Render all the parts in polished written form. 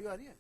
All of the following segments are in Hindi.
ऑडियो आ रही है?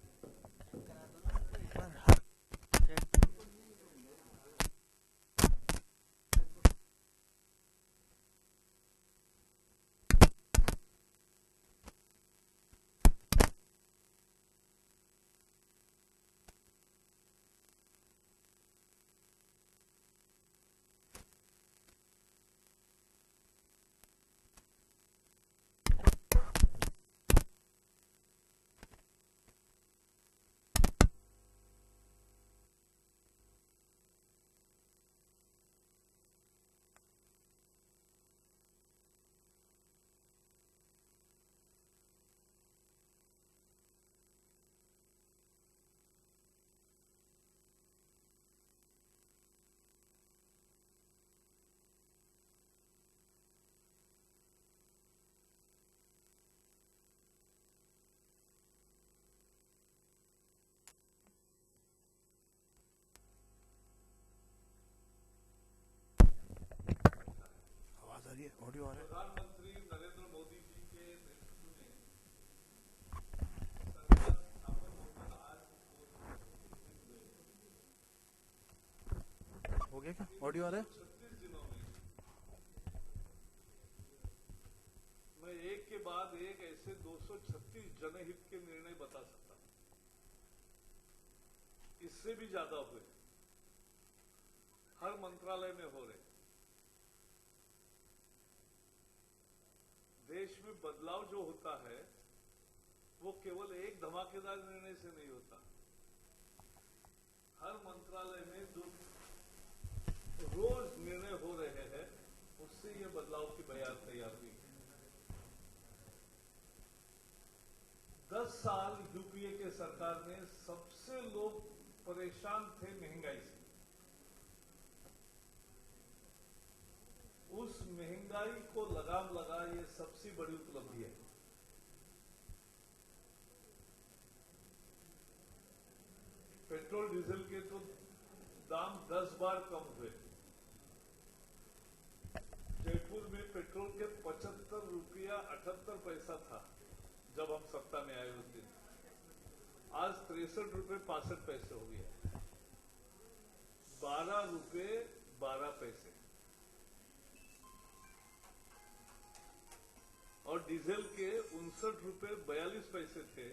आवाज आ रही है? ऑडियो आ रहा है? प्रधानमंत्री नरेंद्र मोदी जी के नेतृत्व में सरकार स्थापन होकर आज हो गया क्या? ऑडियो आ रहा है? 36 दिनों में मैं एक के बाद एक ऐसे 236 जनहित के निर्णय बता सकता हूं। इससे भी ज्यादा हुए, हर मंत्रालय में हो रहे। देश में बदलाव जो होता है वो केवल एक धमाकेदार निर्णय से नहीं होता। हर मंत्रालय में जो रोज निर्णय हो रहे हैं उससे ये बदलाव की बयान तैयार हुई है। 10 साल यूपीए के सरकार में सबसे लोग परेशान थे महंगाई से। उस महंगाई को लगाम लगा ये सबसे बड़ी उपलब्धि है। पेट्रोल डीजल के तो दाम 10 बार कम हुए। जयपुर में पेट्रोल के 75 रुपया 78 पैसा था जब हम सत्ता में आए उस दिन। आज 63 रुपये 65 पैसे हो गया, 12 रुपये 12 पैसे। और डीजल के 59 रुपये 42 पैसे थे,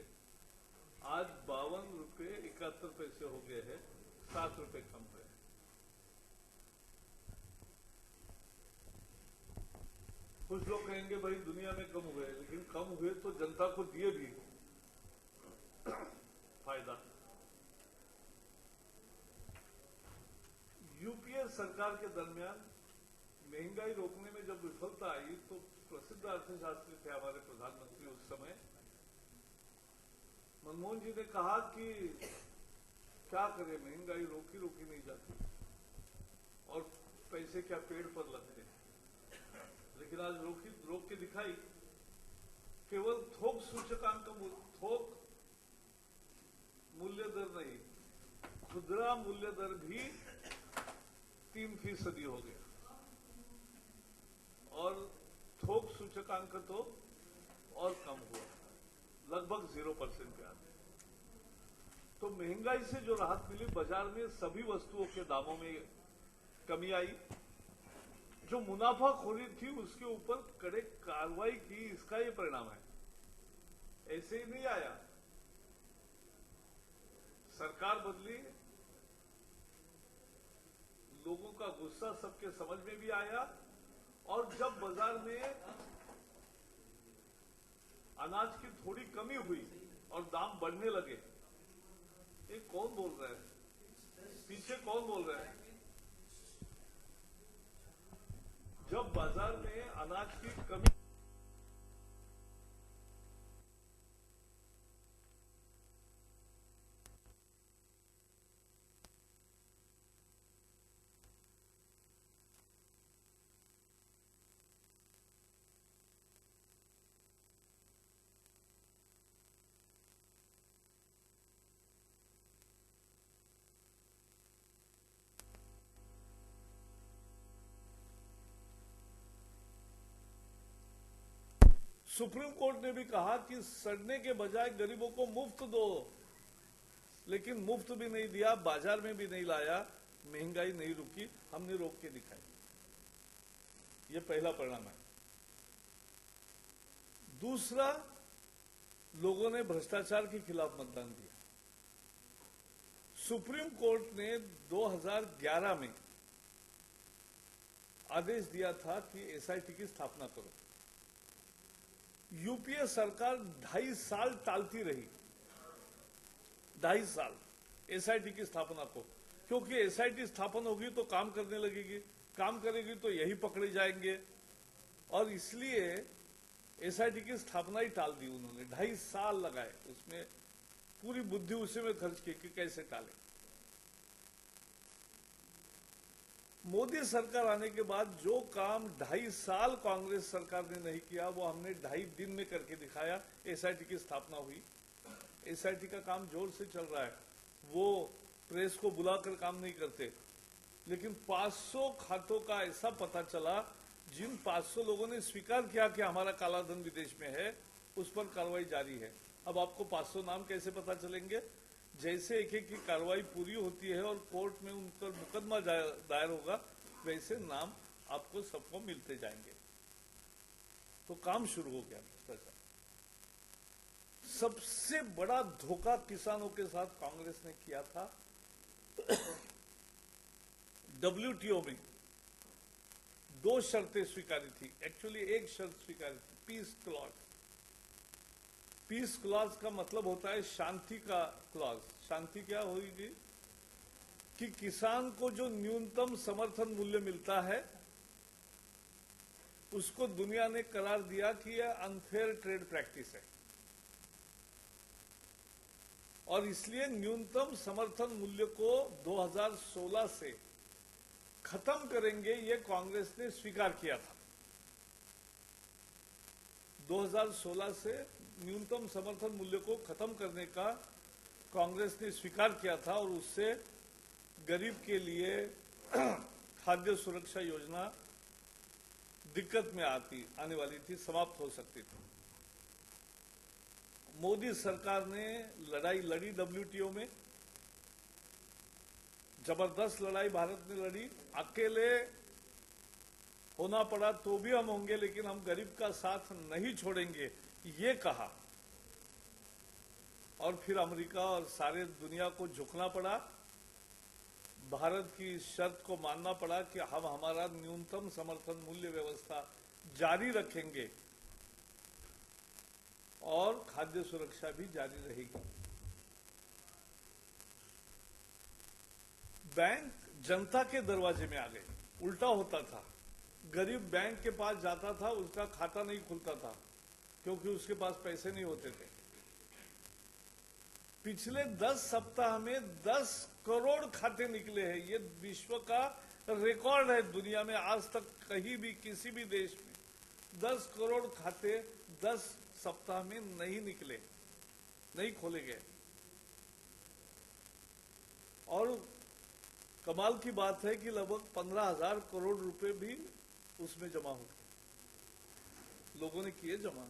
आज 52 रुपये 71 पैसे हो गए हैं, 7 रुपये कम हुए। कुछ लोग कहेंगे भाई दुनिया में कम हुए, लेकिन कम हुए तो जनता को दिए भी फायदा। यूपीए सरकार के दरमियान महंगाई रोकने में जब विफलता आई तो प्रसिद्ध अर्थशास्त्री थे हमारे प्रधानमंत्री उस समय, मनमोहन जी ने कहा कि क्या करें, महंगाई रोकी नहीं जाती और पैसे क्या पेड़ पर लगते हैं। लेकिन आज रोक के दिखाई। केवल थोक सूचकांक, थोक मूल्य दर नहीं, खुदरा मूल्य दर भी 3% हो गया और थोक सूचकांक तो और कम हुआ, लगभग 0% पे आते। तो महंगाई से जो राहत मिली, बाजार में सभी वस्तुओं के दामों में कमी आई। जो मुनाफाखोरी थी उसके ऊपर कड़े कार्रवाई की, इसका ये परिणाम है। ऐसे ही नहीं आया, सरकार बदली, लोगों का गुस्सा सबके समझ में भी आया। और जब बाजार में अनाज की थोड़ी कमी हुई और दाम बढ़ने लगे, ये कौन बोल रहा है, पीछे कौन बोल रहा है? जब बाजार में अनाज की कमी सुप्रीम कोर्ट ने भी कहा कि सड़ने के बजाय गरीबों को मुफ्त दो, लेकिन मुफ्त भी नहीं दिया, बाजार में भी नहीं लाया, महंगाई नहीं रुकी, हमने रोक के दिखाई। ये पहला परिणाम है। दूसरा, लोगों ने भ्रष्टाचार के खिलाफ मतदान दिया। सुप्रीम कोर्ट ने 2011 में आदेश दिया था कि एसआईटी की स्थापना करो। यूपीए सरकार 2.5 साल टालती रही, 2.5 साल एसआईटी की स्थापना को, क्योंकि एसआईटी स्थापन होगी तो काम करने लगेगी, काम करेगी तो यही पकड़े जाएंगे, और इसलिए एसआईटी की स्थापना ही टाल दी उन्होंने। 2.5 साल लगाए, उसमें पूरी बुद्धि उसी में खर्च की कि कैसे टाले। मोदी सरकार आने के बाद जो काम 2.5 साल कांग्रेस सरकार ने नहीं किया, वो हमने 2.5 दिन में करके दिखाया। एसआईटी की स्थापना हुई, एसआईटी का काम जोर से चल रहा है। वो प्रेस को बुलाकर काम नहीं करते, लेकिन 500 खातों का ऐसा पता चला, जिन 500 लोगों ने स्वीकार किया कि हमारा काला धन विदेश में है, उस पर कार्रवाई जारी है। अब आपको 500 नाम कैसे पता चलेंगे? जैसे एक एक की कार्रवाई पूरी होती है और कोर्ट में उन पर मुकदमा दायर होगा, वैसे नाम आपको सबको मिलते जाएंगे। तो काम शुरू हो गया भ्रष्टाचार। सबसे बड़ा धोखा किसानों के साथ कांग्रेस ने किया था। डब्ल्यूटीओ में 2 शर्तें स्वीकारी थी, एक्चुअली एक शर्त स्वीकारी थी, पीस क्लॉज। पीस क्लॉज का मतलब होता है शांति का क्लॉज। शांति क्या होगी? कि किसान को जो न्यूनतम समर्थन मूल्य मिलता है, उसको दुनिया ने करार दिया कि यह अनफेयर ट्रेड प्रैक्टिस है, और इसलिए न्यूनतम समर्थन मूल्य को 2016 से खत्म करेंगे, ये कांग्रेस ने स्वीकार किया था। 2016 से न्यूनतम समर्थन मूल्य को खत्म करने का कांग्रेस ने स्वीकार किया था, और उससे गरीब के लिए खाद्य सुरक्षा योजना दिक्कत में आने वाली थी, समाप्त हो सकती थी। मोदी सरकार ने लड़ाई लड़ी डब्ल्यूटीओ में, जबरदस्त लड़ाई भारत ने लड़ी। अकेले होना पड़ा तो भी हम होंगे, लेकिन हम गरीब का साथ नहीं छोड़ेंगे, ये कहा। और फिर अमेरिका और सारे दुनिया को झुकना पड़ा, भारत की शर्त को मानना पड़ा कि हम हमारा न्यूनतम समर्थन मूल्य व्यवस्था जारी रखेंगे और खाद्य सुरक्षा भी जारी रहेगी। बैंक जनता के दरवाजे में आ गए। उल्टा होता था, गरीब बैंक के पास जाता था, उसका खाता नहीं खुलता था, क्योंकि उसके पास पैसे नहीं होते थे। पिछले 10 सप्ताह में 10 करोड़ खाते निकले हैं। ये विश्व का रिकॉर्ड है, दुनिया में आज तक कहीं भी किसी भी देश में 10 करोड़ खाते 10 सप्ताह में नहीं निकले, नहीं खोले गए। और कमाल की बात है कि लगभग 15,000 करोड़ रुपए भी उसमें जमा हो गए। लोगों ने किए जमा,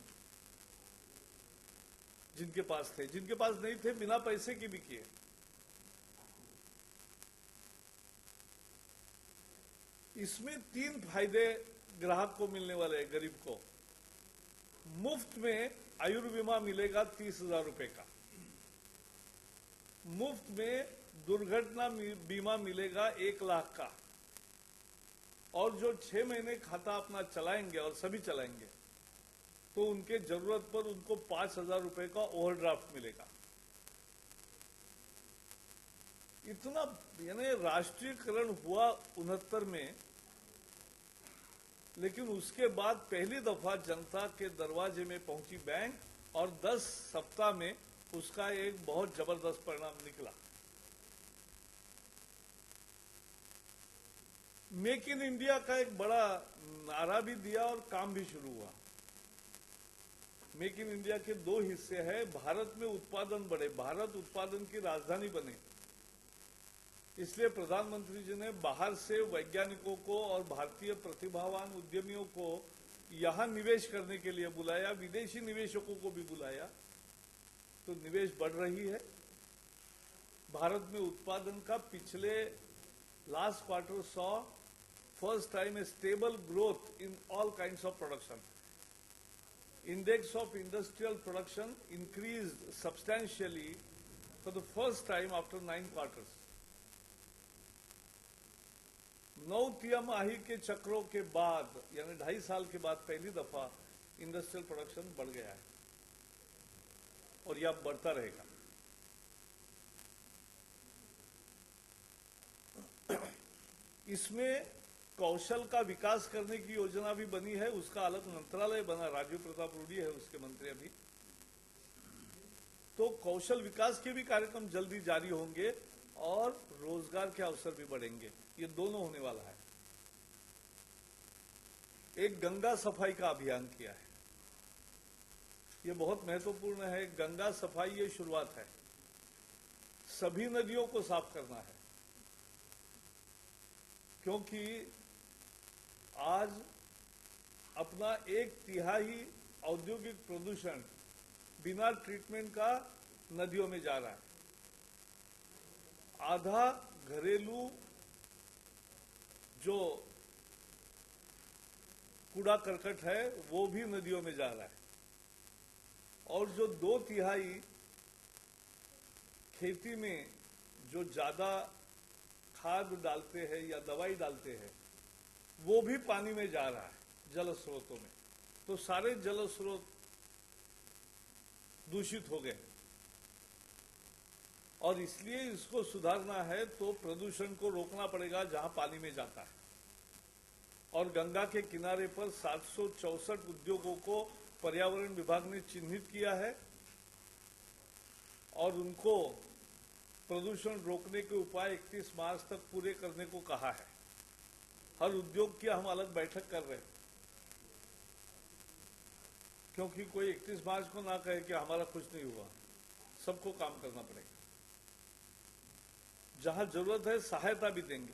जिनके पास थे, जिनके पास नहीं थे बिना पैसे के भी किए। इसमें 3 फायदे ग्राहक को मिलने वाले हैं। गरीब को मुफ्त में आयुर्बीमा मिलेगा 30,000 रुपए का, मुफ्त में दुर्घटना बीमा मिलेगा 1 लाख का, और जो 6 महीने खाता अपना चलाएंगे, और सभी चलाएंगे, तो उनके जरूरत पर उनको 5,000 रुपए का ओवरड्राफ्ट मिलेगा। इतना यानी राष्ट्रीयकरण हुआ 69 में, लेकिन उसके बाद पहली दफा जनता के दरवाजे में पहुंची बैंक, और 10 सप्ताह में उसका एक बहुत जबरदस्त परिणाम निकला। मेक इन इंडिया का एक बड़ा नारा भी दिया और काम भी शुरू हुआ। मेक इन इंडिया के 2 हिस्से हैं। भारत में उत्पादन बढ़े, भारत उत्पादन की राजधानी बने, इसलिए प्रधानमंत्री जी ने बाहर से वैज्ञानिकों को और भारतीय प्रतिभावान उद्यमियों को यहां निवेश करने के लिए बुलाया, विदेशी निवेशकों को भी बुलाया, तो निवेश बढ़ रही है। भारत में उत्पादन का पिछले last quarter saw first time A stable growth in all kinds of production. Index of industrial production increased substantially for the first time after 9 quarters. 9 तिमाही के चक्रों के बाद, यानी 2.5 साल के बाद पहली दफा इंडस्ट्रियल प्रोडक्शन बढ़ गया है और यह बढ़ता रहेगा. इसमें कौशल का विकास करने की योजना भी बनी है, उसका अलग मंत्रालय बना, राजीव प्रताप रूडी है उसके मंत्री अभी. तो कौशल विकास के भी कार्यक्रम जल्दी जारी होंगे और रोजगार के अवसर भी बढ़ेंगे. ये दोनों होने वाला है. एक गंगा सफाई का अभियान किया है, ये बहुत महत्वपूर्ण है. गंगा सफाई ये शुरुआत है, सभी नदियों को साफ करना है, क्योंकि आज अपना 1/3 औद्योगिक प्रदूषण बिना ट्रीटमेंट का नदियों में जा रहा है. आधा घरेलू जो कूड़ा करकट है वो भी नदियों में जा रहा है, और जो 2/3 खेती में जो ज्यादा खाद डालते हैं या दवाई डालते हैं वो भी पानी में जा रहा है, जल स्रोतों में. तो सारे जल स्रोत दूषित हो गए और इसलिए इसको सुधारना है तो प्रदूषण को रोकना पड़ेगा जहां पानी में जाता है. और गंगा के किनारे पर 764 उद्योगों को पर्यावरण विभाग ने चिन्हित किया है और उनको प्रदूषण रोकने के उपाय 31 मार्च तक पूरे करने को कहा है. हर उद्योग की हम अलग बैठक कर रहे हैं, क्योंकि कोई 31 मार्च को ना कहे कि हमारा कुछ नहीं हुआ. सबको काम करना पड़ेगा. जहां जरूरत है सहायता भी देंगे.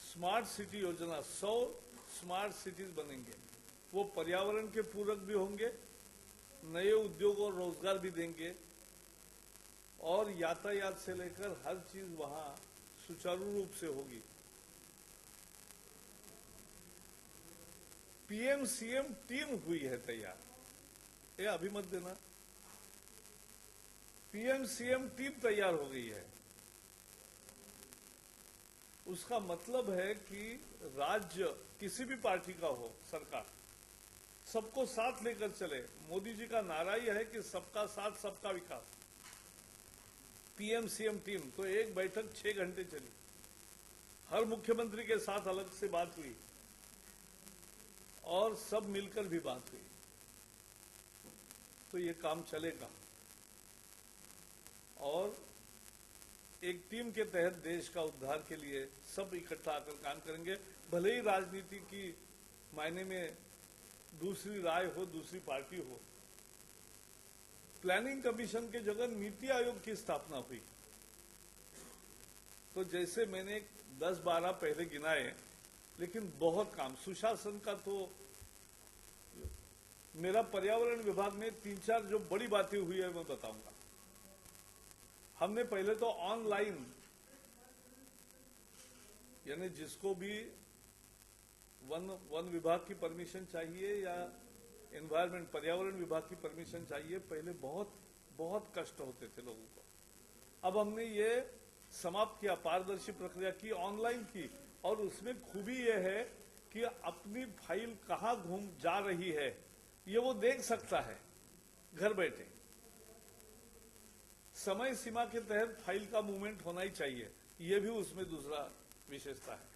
स्मार्ट सिटी योजना, 100 स्मार्ट सिटीज बनेंगे, वो पर्यावरण के पूरक भी होंगे, नए उद्योग और रोजगार भी देंगे, और यातायात से लेकर हर चीज वहां सुचारू रूप से होगी. पीएम सीएम टीम हुई है तैयार, ये अभी मत देना. पीएम सीएम टीम तैयार हो गई है. उसका मतलब है कि राज्य किसी भी पार्टी का हो, सरकार सबको साथ लेकर चले. मोदी जी का नारा ही है कि सबका साथ सबका विकास. पीएम सीएम टीम, तो एक बैठक 6 घंटे चली, हर मुख्यमंत्री के साथ अलग से बात हुई और सब मिलकर भी बात हुई. तो ये काम चलेगा और एक टीम के तहत देश का उद्धार के लिए सब इकट्ठा आकर काम करेंगे. भले ही राजनीति की मायने में दूसरी राय हो, दूसरी पार्टी हो. प्लानिंग कमीशन के जगह नीति आयोग की स्थापना हुई. तो जैसे मैंने 10-12 पहले गिनाए, लेकिन बहुत काम. सुशासन का तो मेरा पर्यावरण विभाग में 3-4 जो बड़ी बातें हुई है मैं बताऊंगा. हमने पहले तो ऑनलाइन, यानी जिसको भी वन विभाग की परमिशन चाहिए या एनवायरमेंट पर्यावरण विभाग की परमिशन चाहिए, पहले बहुत बहुत कष्ट होते थे लोगों को. अब हमने ये समाप्त किया, पारदर्शी प्रक्रिया की, ऑनलाइन की. और उसमें खूबी यह है कि अपनी फाइल कहां घूम जा रही है ये वो देख सकता है घर बैठे. समय सीमा के तहत फाइल का मूवमेंट होना ही चाहिए, ये भी उसमें दूसरा विशेषता है.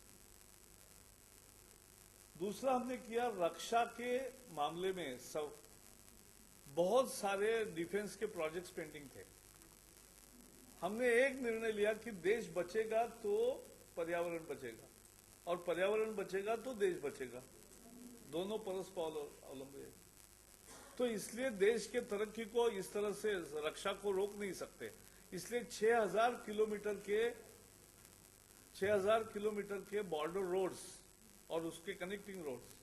दूसरा हमने किया, रक्षा के मामले में सब बहुत सारे डिफेंस के प्रोजेक्ट्स पेंडिंग थे. हमने एक निर्णय लिया कि देश बचेगा तो पर्यावरण बचेगा और पर्यावरण बचेगा तो देश बचेगा, दोनों परस्पर अवलंबी है. तो इसलिए देश के तरक्की को इस तरह से रक्षा को रोक नहीं सकते. इसलिए 6000 किलोमीटर के बॉर्डर रोड्स और उसके कनेक्टिंग रोड्स,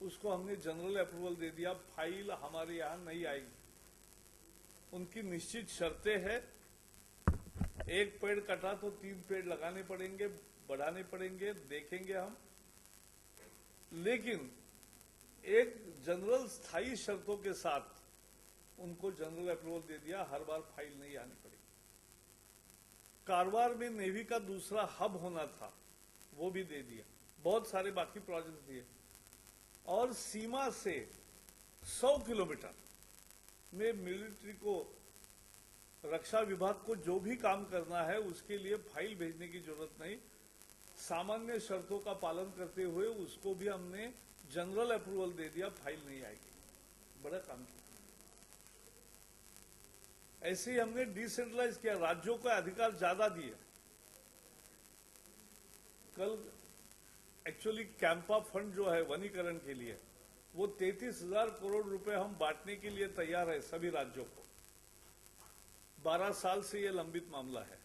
उसको हमने जनरल अप्रूवल दे दिया। फाइल हमारे यहां नहीं आएगी, उनकी निश्चित शर्तें हैं। एक पेड़ कटा तो 3 पेड़ लगाने पड़ेंगे, बढ़ाने पड़ेंगे, देखेंगे हम। लेकिन एक जनरल स्थायी शर्तों के साथ उनको जनरल अप्रूवल दे दिया, हर बार फाइल नहीं आनी पड़ेगी। कारवार में नेवी का दूसरा हब होना था, वो भी दे दिया। बहुत सारे बाकी प्रोजेक्ट दिए। और सीमा से 100 किलोमीटर में मिलिट्री को, रक्षा विभाग को जो भी काम करना है उसके लिए फाइल भेजने की जरूरत नहीं। सामान्य शर्तों का पालन करते हुए उसको भी हमने जनरल अप्रूवल दे दिया, फाइल नहीं आएगी। बड़ा काम किया। ऐसे ही हमने डिसेंट्रलाइज किया, राज्यों को अधिकार ज्यादा दिए। कल एक्चुअली कैंपा फंड जो है वनीकरण के लिए, वो 33,000 करोड़ रुपए हम बांटने के लिए तैयार है सभी राज्यों को। 12 साल से ये लंबित मामला है।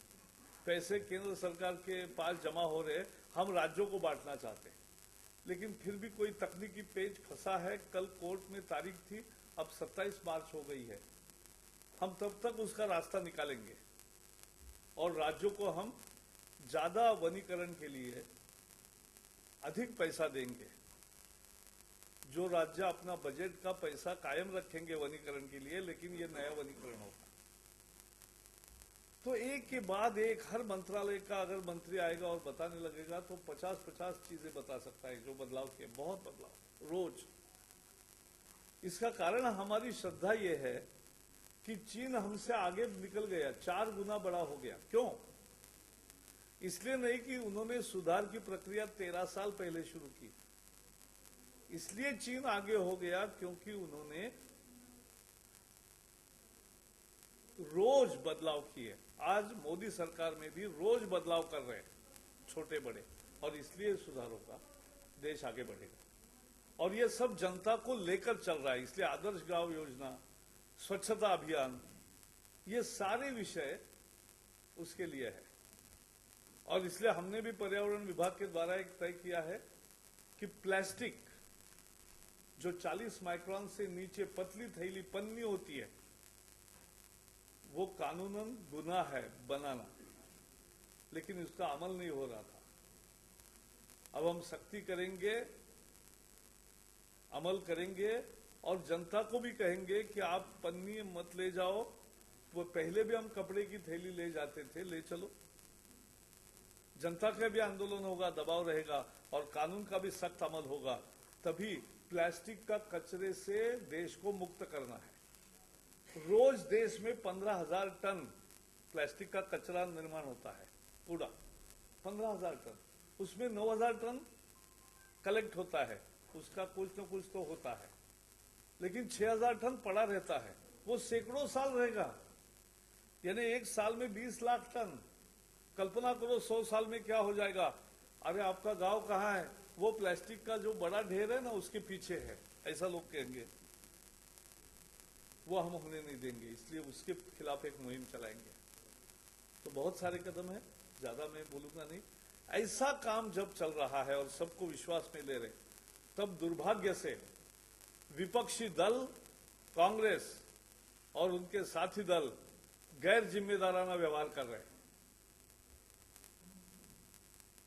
पैसे केंद्र सरकार के पास जमा हो रहे, हम राज्यों को बांटना चाहते हैं, लेकिन फिर भी कोई तकनीकी पेच फंसा है। कल कोर्ट में तारीख थी, अब 27 मार्च हो गई है। हम तब तक उसका रास्ता निकालेंगे और राज्यों को हम ज्यादा वनीकरण के लिए अधिक पैसा देंगे। जो राज्य अपना बजट का पैसा कायम रखेंगे वनीकरण के लिए, लेकिन ये नया वनीकरण होगा। तो एक के बाद एक हर मंत्रालय का अगर मंत्री आएगा और बताने लगेगा तो 50-50 चीजें बता सकता है जो बदलाव किए, बहुत बदलाव रोज। इसका कारण हमारी श्रद्धा यह है कि चीन हमसे आगे निकल गया, 4 गुना बड़ा हो गया। क्यों? इसलिए नहीं कि उन्होंने सुधार की प्रक्रिया 13 साल पहले शुरू की। इसलिए चीन आगे हो गया क्योंकि उन्होंने रोज बदलाव किए। आज मोदी सरकार में भी रोज बदलाव कर रहे हैं, छोटे बड़े, और इसलिए सुधारों का देश आगे बढ़ेगा। और ये सब जनता को लेकर चल रहा है। इसलिए आदर्श गांव योजना, स्वच्छता अभियान, ये सारे विषय उसके लिए है। और इसलिए हमने भी पर्यावरण विभाग के द्वारा एक तय किया है कि प्लास्टिक जो 40 माइक्रोन से नीचे पतली थैली पन्नी होती है, वो कानूनन गुनाह है बनाना, लेकिन उसका अमल नहीं हो रहा था। अब हम सख्ती करेंगे, अमल करेंगे और जनता को भी कहेंगे कि आप पन्नी मत ले जाओ। वो पहले भी हम कपड़े की थैली ले जाते थे, ले चलो। जनता का भी आंदोलन होगा, दबाव रहेगा और कानून का भी सख्त अमल होगा, तभी प्लास्टिक का कचरे से देश को मुक्त करना है। रोज देश में 15,000 टन प्लास्टिक का कचरा निर्माण होता है, कूड़ा 15,000 टन। उसमें 9,000 टन कलेक्ट होता है, उसका कुछ न कुछ तो होता है, लेकिन 6,000 टन पड़ा रहता है। वो सैकड़ों साल रहेगा, यानी एक साल में 20 लाख टन। कल्पना करो 100 साल में क्या हो जाएगा। अरे आपका गांव कहाँ है? वो प्लास्टिक का जो बड़ा ढेर है ना, उसके पीछे है, ऐसा लोग कहेंगे। वो हम होने नहीं देंगे, इसलिए उसके खिलाफ एक मुहिम चलाएंगे। तो बहुत सारे कदम है, ज्यादा मैं बोलूंगा नहीं। ऐसा काम जब चल रहा है और सबको विश्वास में ले रहे, तब दुर्भाग्य से विपक्षी दल कांग्रेस और उनके साथी दल गैर जिम्मेदाराना व्यवहार कर रहे हैं।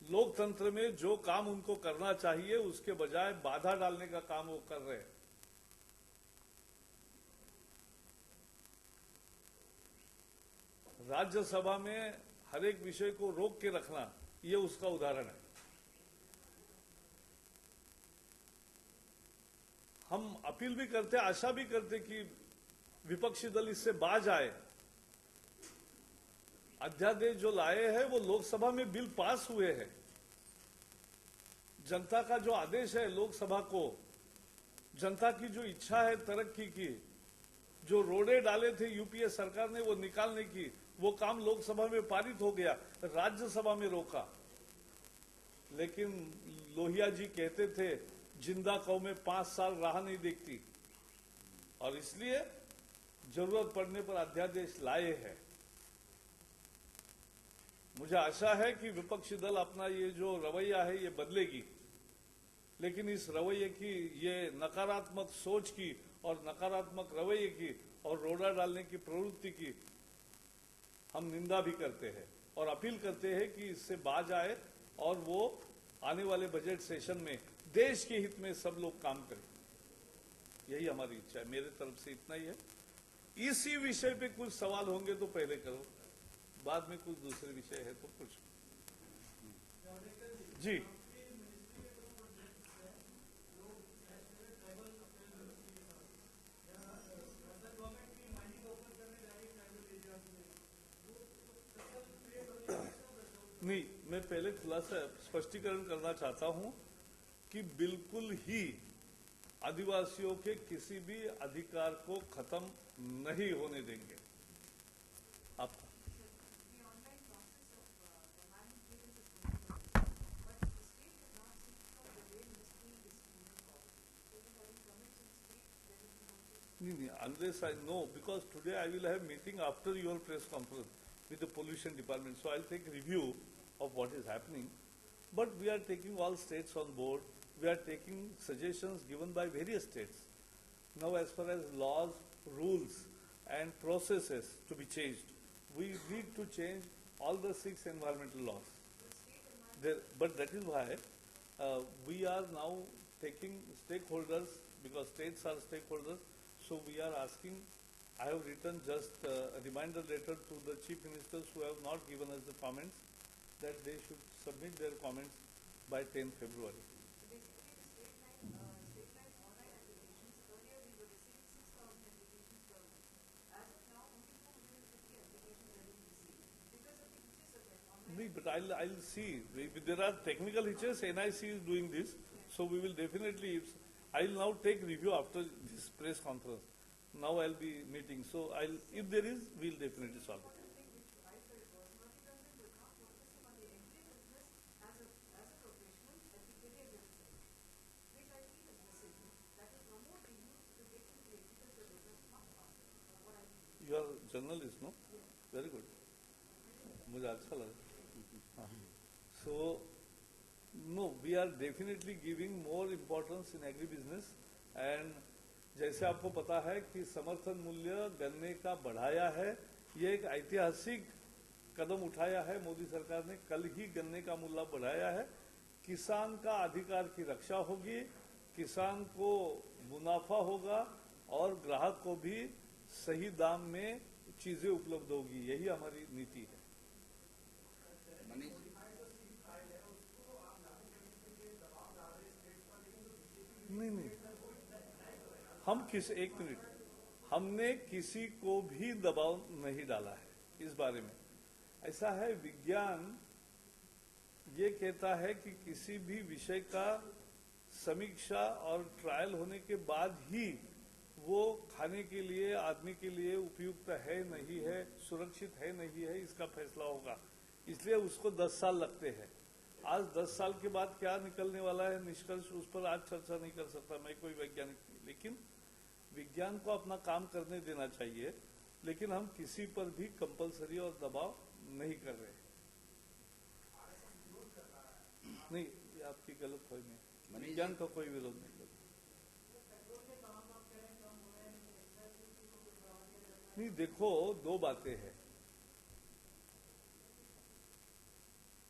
लोकतंत्र में जो काम उनको करना चाहिए उसके बजाय बाधा डालने का काम वो कर रहे हैं। राज्यसभा में हर एक विषय को रोक के रखना, ये उसका उदाहरण है। हम अपील भी करते, आशा भी करते कि विपक्षी दल इससे बाज आए। अध्यादेश जो लाए हैं वो लोकसभा में बिल पास हुए हैं। जनता का जो आदेश है लोकसभा को, जनता की जो इच्छा है तरक्की की, जो रोडे डाले थे यूपीए सरकार ने वो निकालने की, वो काम लोकसभा में पारित हो गया, राज्यसभा में रोका। लेकिन लोहिया जी कहते थे जिंदा कौमें 5 साल राह नहीं देखती, और इसलिए जरूरत पड़ने पर अध्यादेश लाए हैं। मुझे आशा है कि विपक्षी दल अपना ये जो रवैया है ये बदलेगी लेकिन इस रवैये की, ये नकारात्मक सोच की और नकारात्मक रवैये की और रोड़ा डालने की प्रवृत्ति की हम निंदा भी करते हैं और अपील करते हैं कि इससे बाज आए और वो आने वाले बजट सेशन में देश के हित में सब लोग काम करें। यही हमारी इच्छा है। मेरे तरफ से इतना ही है। इसी विषय पे कुछ सवाल होंगे तो पहले करो, बाद में कुछ दूसरे विषय है तो कुछ। जी नहीं, मैं पहले खुलासा स्पष्टीकरण करना चाहता हूं कि बिल्कुल ही आदिवासियों के किसी भी अधिकार को खत्म नहीं होने देंगे। आप नहीं, unless I know, because today I will have meeting after your press conference with the pollution department, so I'll take review of what is happening. But we are taking all states on board. We are taking suggestions given by various states. Now, as far as laws, rules, and processes to be changed, we need to change all the 6 environmental laws. But that is why we are now taking stakeholders, because states are stakeholders. So we are asking, I have written just a reminder letter to the chief ministers who have not given us the comments, that they should submit their comments by 10 February. But I'll see. There are technical hitches. NIC is doing this, so we will definitely. I'll now take review after this press conference. Now I'll be meeting. So if there is, we'll definitely solve it. You are a journalist, no? Very good. मुझे अच्छा लगा. So, no, we are definitely giving more importance in agribusiness, and जैसे आपको पता है कि समर्थन मूल्य गन्ने का बढ़ाया है, ये एक ऐतिहासिक कदम उठाया है मोदी सरकार ने. कल ही गन्ने का मूल्य बढ़ाया है. किसान का अधिकार की रक्षा होगी, किसान को मुनाफा होगा और ग्राहक को भी सही दाम में चीजें उपलब्ध होगी. यही हमारी नीति है. नहीं, एक मिनट, हमने किसी को भी दबाव नहीं डाला है इस बारे में. ऐसा है, विज्ञान ये कहता है कि किसी भी विषय का समीक्षा और ट्रायल होने के बाद ही वो खाने के लिए, आदमी के लिए उपयुक्त है नहीं है, सुरक्षित है नहीं है, इसका फैसला होगा. इसलिए उसको 10 साल लगते हैं. आज 10 साल के बाद क्या निकलने वाला है निष्कर्ष, उस पर आज चर्चा नहीं कर सकता मैं, कोई वैज्ञानिक नहीं. लेकिन विज्ञान को अपना काम करने देना चाहिए, लेकिन हम किसी पर भी कंपलसरी और दबाव नहीं कर रहे. नहीं, ये आपकी गलत फहमी है. विज्ञान का कोई विरोध नहीं करता. नहीं, देखो, 2 बातें हैं.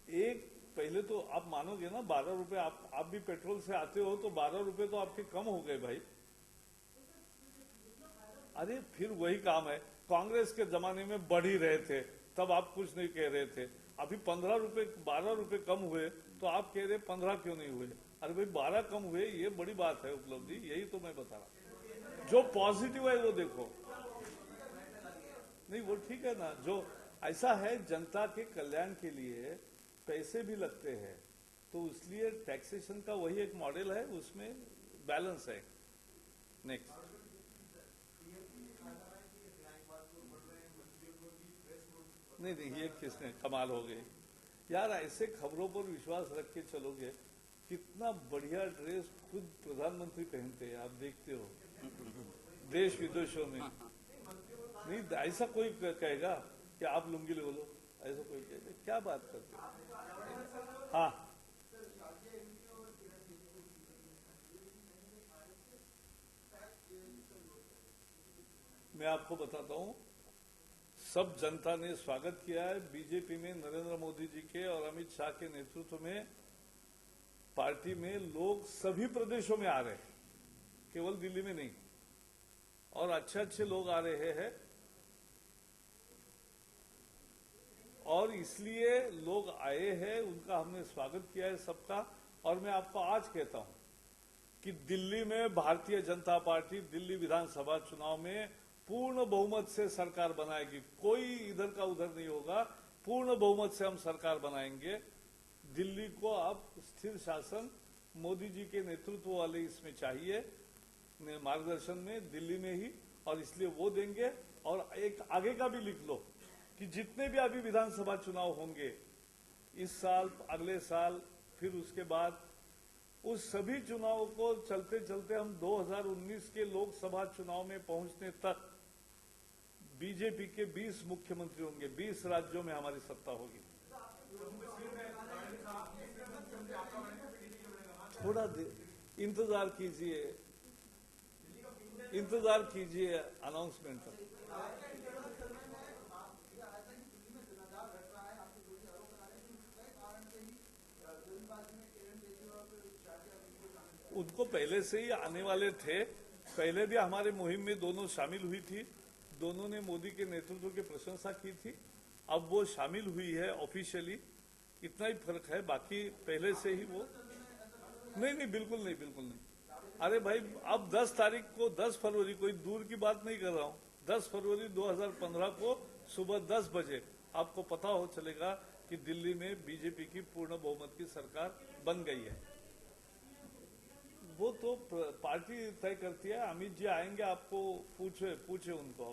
एक, पहले तो आप मानोगे ना, 12 रुपए आप भी पेट्रोल से आते हो तो 12 रुपए तो आपके कम हो गए भाई. अरे फिर वही काम है. कांग्रेस के जमाने में बढ़ ही रहे थे, तब आप कुछ नहीं कह रहे थे. अभी 12 रुपए कम हुए तो आप कह रहे 15 क्यों नहीं हुए. अरे भाई 12 कम हुए, ये बड़ी बात है, उपलब्धि. यही तो मैं बता रहा. जो पॉजिटिव है वो देखो. नहीं, वो ठीक है ना. जो ऐसा है, जनता के कल्याण के लिए पैसे भी लगते हैं, तो इसलिए टैक्सेशन का वही एक मॉडल है, उसमें बैलेंस है. नेक्स्ट. नहीं, ये किसने, कमाल हो गई यार. ऐसे खबरों पर विश्वास रख के चलोगे. कितना बढ़िया ड्रेस खुद प्रधानमंत्री पहनते हैं, आप देखते हो देश विदेशों में. नहीं, ऐसा कोई कहेगा कि आप लुंगी ले लो, ऐसा कोई कहेगा? क्या बात करते हो. हाँ, मैं आपको बताता हूं, सब जनता ने स्वागत किया है। बीजेपी में नरेंद्र मोदी जी के और अमित शाह के नेतृत्व में पार्टी में लोग सभी प्रदेशों में आ रहे हैं, केवल दिल्ली में नहीं, और अच्छे अच्छे लोग आ रहे हैं। और इसलिए लोग आए हैं, उनका हमने स्वागत किया है सबका। और मैं आपको आज कहता हूं कि दिल्ली में भारतीय जनता पार्टी दिल्ली विधानसभा चुनाव में पूर्ण बहुमत से सरकार बनाएगी। कोई इधर का उधर नहीं होगा, पूर्ण बहुमत से हम सरकार बनाएंगे। दिल्ली को अब स्थिर शासन मोदी जी के नेतृत्व वाले इसमें चाहिए, मार्गदर्शन में दिल्ली में ही, और इसलिए वो देंगे। और एक आगे का भी लिख लो कि जितने भी अभी विधानसभा चुनाव होंगे इस साल, अगले साल, फिर उसके बाद, उस सभी चुनावों को चलते चलते हम 2019 के लोकसभा चुनाव में पहुंचने तक बीजेपी के 20 मुख्यमंत्री होंगे, 20 राज्यों में हमारी सत्ता होगी। थोड़ा इंतजार कीजिए, इंतजार कीजिए अनाउंसमेंट तक। उनको पहले से ही आने वाले थे, पहले भी हमारे मुहिम में दोनों शामिल हुई थी, दोनों ने मोदी के नेतृत्व की प्रशंसा की थी। अब वो शामिल हुई है ऑफिशियली, इतना ही फर्क है, बाकी पहले से ही वो नहीं, बिल्कुल नहीं, बिल्कुल नहीं। अरे भाई, अब 10 तारीख को, 10 फरवरी, कोई दूर की बात नहीं कर रहा हूं, 10 फरवरी 2015 को सुबह 10 बजे आपको पता हो चलेगा कि दिल्ली में बीजेपी की पूर्ण बहुमत की सरकार बन गई है। वो तो पार्टी तय करती है। अमित जी आएंगे, आपको पूछे उनको।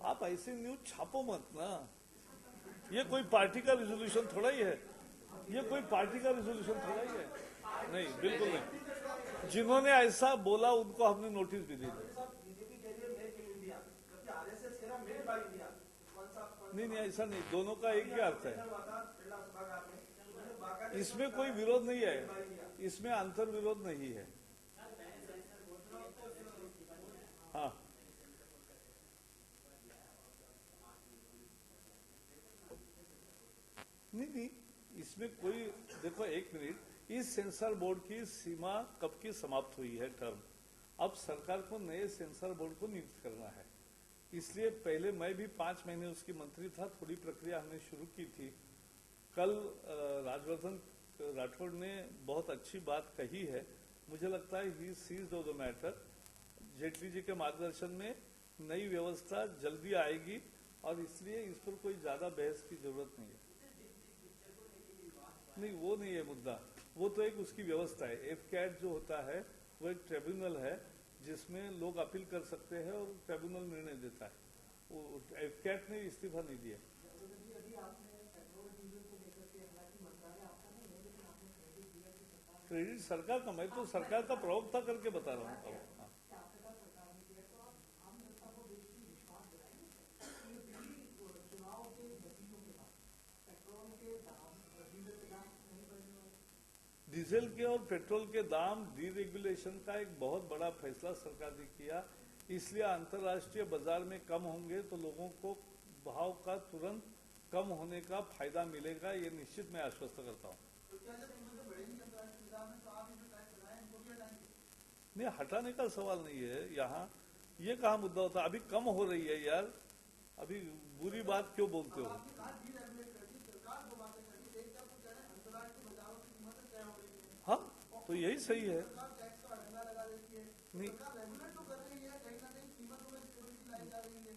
आप ऐसे न्यूज छापो मत ना, ये कोई पार्टी का रिजोल्यूशन थोड़ा ही है, ये कोई पार्टी का रिजोल्यूशन थोड़ा ही है। नहीं, बिल्कुल नहीं। जिन्होंने ऐसा बोला उनको हमने नोटिस भी दी। नहीं, ऐसा नहीं, दोनों का एक ही अर्थ है। इसमें कोई विरोध नहीं है, इसमें अंतर विरोध नहीं है। हाँ, नहीं, इसमें कोई, देखो एक मिनट, इस सेंसर बोर्ड की सीमा कब की समाप्त हुई है टर्म। अब सरकार को नए सेंसर बोर्ड को नियुक्त करना है, इसलिए पहले मैं भी 5 महीने उसकी मंत्री था, थोड़ी प्रक्रिया हमने शुरू की थी। कल राजवर्धन राठौड़ ने बहुत अच्छी बात कही है, मुझे लगता है ही seized of the matter. Jaitley ji के मार्गदर्शन में नई व्यवस्था जल्दी आएगी, और इसलिए इस पर कोई ज्यादा बहस की जरूरत नहीं है। नहीं, वो नहीं है मुद्दा, वो तो एक उसकी व्यवस्था है। एफकैट जो होता है वो एक ट्रिब्यूनल है जिसमें लोग अपील कर सकते हैं और ट्रिब्यूनल निर्णय देता है। वो एफकैट ने इस्तीफा नहीं दिया। क्रेडिट सरकार का, मैं तो सरकार का प्रवक्ता करके बता रहा हूँ। डीजल के और पेट्रोल के दाम डीरेगुलेशन का एक बहुत बड़ा फैसला सरकार ने किया, इसलिए अंतर्राष्ट्रीय बाजार में कम होंगे तो लोगों को भाव का तुरंत कम होने का फायदा मिलेगा, ये निश्चित मैं आश्वस्त करता हूँ। नहीं, हटाने का सवाल नहीं है यहाँ, ये कहाँ मुद्दा होता। अभी कम हो रही है यार, अभी बुरी बात क्यों बोलते हो। हाँ, तो यही सही है। नहीं,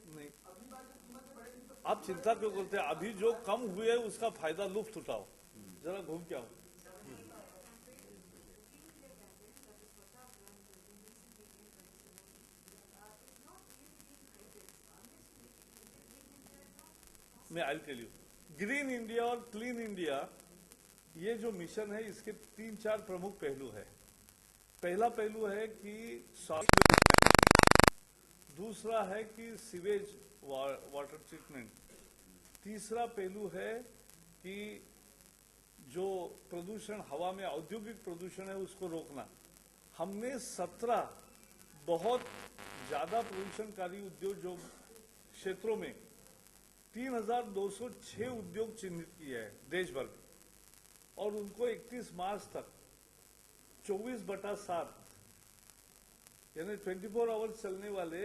नहीं, आप चिंता क्यों करते हैं। अभी जो कम हुए उसका फायदा लुफ्त उठाओ, जरा घूम के आओ। मैं I tell you, green India और क्लीन इंडिया, ये जो मिशन है इसके 3-4 प्रमुख पहलू है। पहला पहलू है कि दूसरा है कि सीवेज वाटर ट्रीटमेंट, तीसरा पहलू है कि जो प्रदूषण हवा में औद्योगिक प्रदूषण है उसको रोकना। हमने 17 बहुत ज्यादा प्रदूषणकारी उद्योग जो क्षेत्रों में 3206 उद्योग चिन्हित किए हैं देश भर में, और उनको 31 मार्च तक 24/7 यानी 24 आवर्स चलने वाले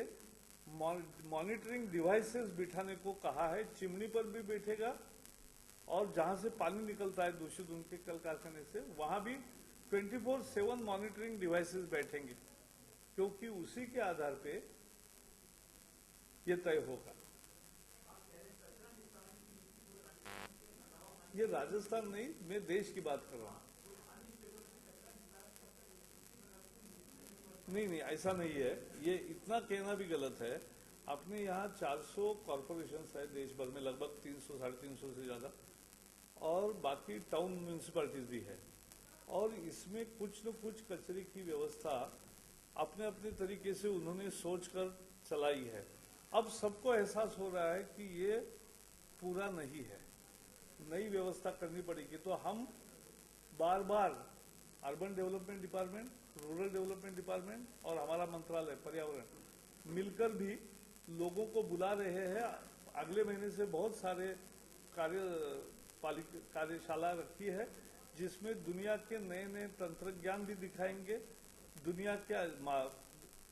मॉनिटरिंग डिवाइसेस बिठाने को कहा है। चिमनी पर भी बैठेगा और जहां से पानी निकलता है दूषित उनके कल कारखाने से, वहां भी 24/7 मॉनिटरिंग डिवाइसेस बैठेंगे, क्योंकि उसी के आधार पे ये तय होगा। ये राजस्थान नहीं, मैं देश की बात कर रहा हूं। नहीं, ऐसा नहीं है, ये इतना कहना भी गलत है। अपने यहाँ 400 कॉरपोरेशंस है देश भर में, लगभग 300 350 से ज्यादा, और बाकी टाउन म्यूनिसिपैलिटीज भी है, और इसमें कुछ न कुछ कचरे की व्यवस्था अपने अपने तरीके से उन्होंने सोचकर चलाई है। अब सबको एहसास हो रहा है कि ये पूरा नहीं है, नई व्यवस्था करनी पड़ेगी। तो हम बार बार urban development department, rural development department और हमारा मंत्रालय पर्यावरण मिलकर भी लोगों को बुला रहे हैं। अगले महीने से बहुत सारे कार्यशाला रखी है, जिसमें दुनिया के नए नए तंत्रज्ञान भी दिखाएंगे, दुनिया के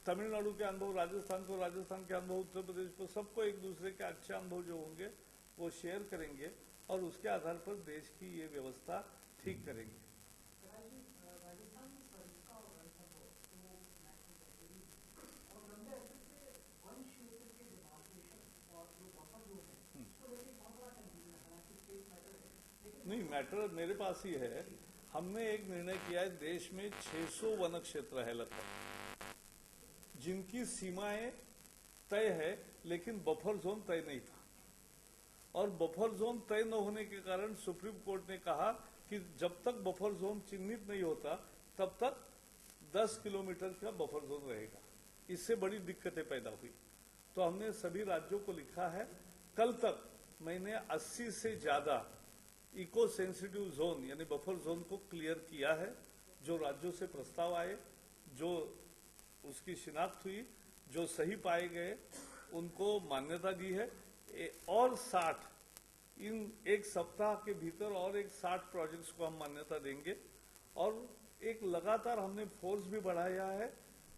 तमिलनाडु के अनुभव राजस्थान को, राजस्थान के अनुभव उत्तर प्रदेश को, सबको एक दूसरे के अच्छे अनुभव जो होंगे वो शेयर करेंगे, और उसके आधार पर देश की ये व्यवस्था ठीक करेंगे। नहीं, मैटर मेरे पास ही है। हमने एक निर्णय किया है, देश में 600 वन क्षेत्र है लगभग, जिनकी सीमाएं तय है, लेकिन बफर जोन तय नहीं था, और बफर जोन तय न होने के कारण सुप्रीम कोर्ट ने कहा कि जब तक बफर जोन चिन्हित नहीं होता तब तक 10 किलोमीटर का बफर जोन रहेगा। इससे बड़ी दिक्कतें पैदा हुई, तो हमने सभी राज्यों को लिखा है। कल तक मैंने 80 से ज्यादा इको सेंसिटिव जोन यानी बफर जोन को क्लियर किया है। जो राज्यों से प्रस्ताव आए, जो उसकी शिनाख्त हुई, जो सही पाए गए, उनको मान्यता दी है। और 60 इन एक सप्ताह के भीतर और एक 60 प्रोजेक्ट्स को हम मान्यता देंगे, और एक लगातार हमने फोर्स भी बढ़ाया है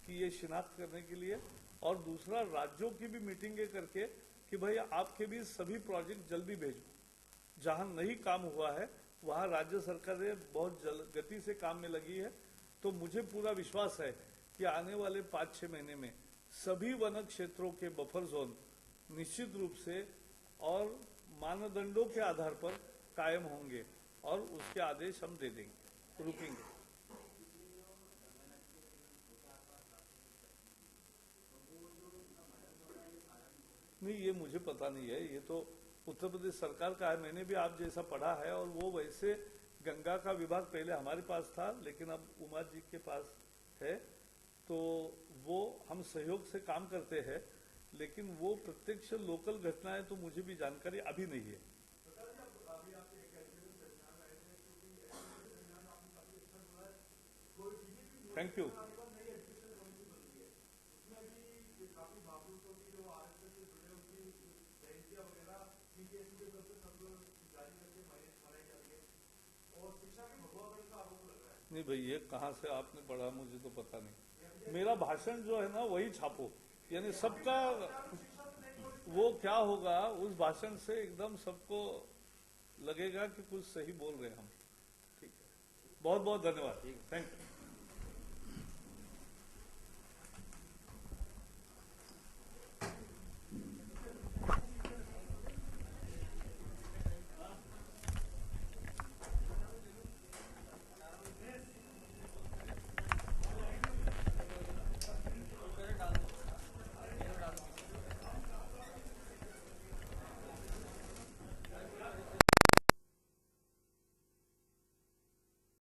कि ये शिनाख्त करने के लिए, और दूसरा राज्यों की भी मीटिंगें करके कि भाई आपके भी सभी प्रोजेक्ट जल्दी भेजो। जहां नहीं काम हुआ है वहां राज्य सरकारें बहुत गति से काम में लगी है। तो मुझे पूरा विश्वास है कि आने वाले 5-6 महीने में सभी वन क्षेत्रों के बफर जोन निश्चित रूप से और मानदंडों के आधार पर कायम होंगे, और उसके आदेश हम दे देंगे, रुकेंगे। नहीं, ये मुझे पता नहीं है, ये तो उत्तर प्रदेश सरकार का है। मैंने भी आप जैसा पढ़ा है, और वो वैसे गंगा का विभाग पहले हमारे पास था, लेकिन अब उमा जी के पास है, तो वो हम सहयोग से काम करते हैं, लेकिन वो प्रत्यक्ष लोकल घटनाएं तो मुझे भी जानकारी अभी नहीं है। Thank you. नहीं भाई, ये कहाँ से आपने पढ़ा, मुझे तो पता नहीं। मेरा भाषण जो है ना वही छापो, यानी सबका वो क्या होगा, उस भाषण से एकदम सबको लगेगा कि कुछ सही बोल रहे हैं हम। ठीक है, बहुत बहुत धन्यवाद, थैंक यू।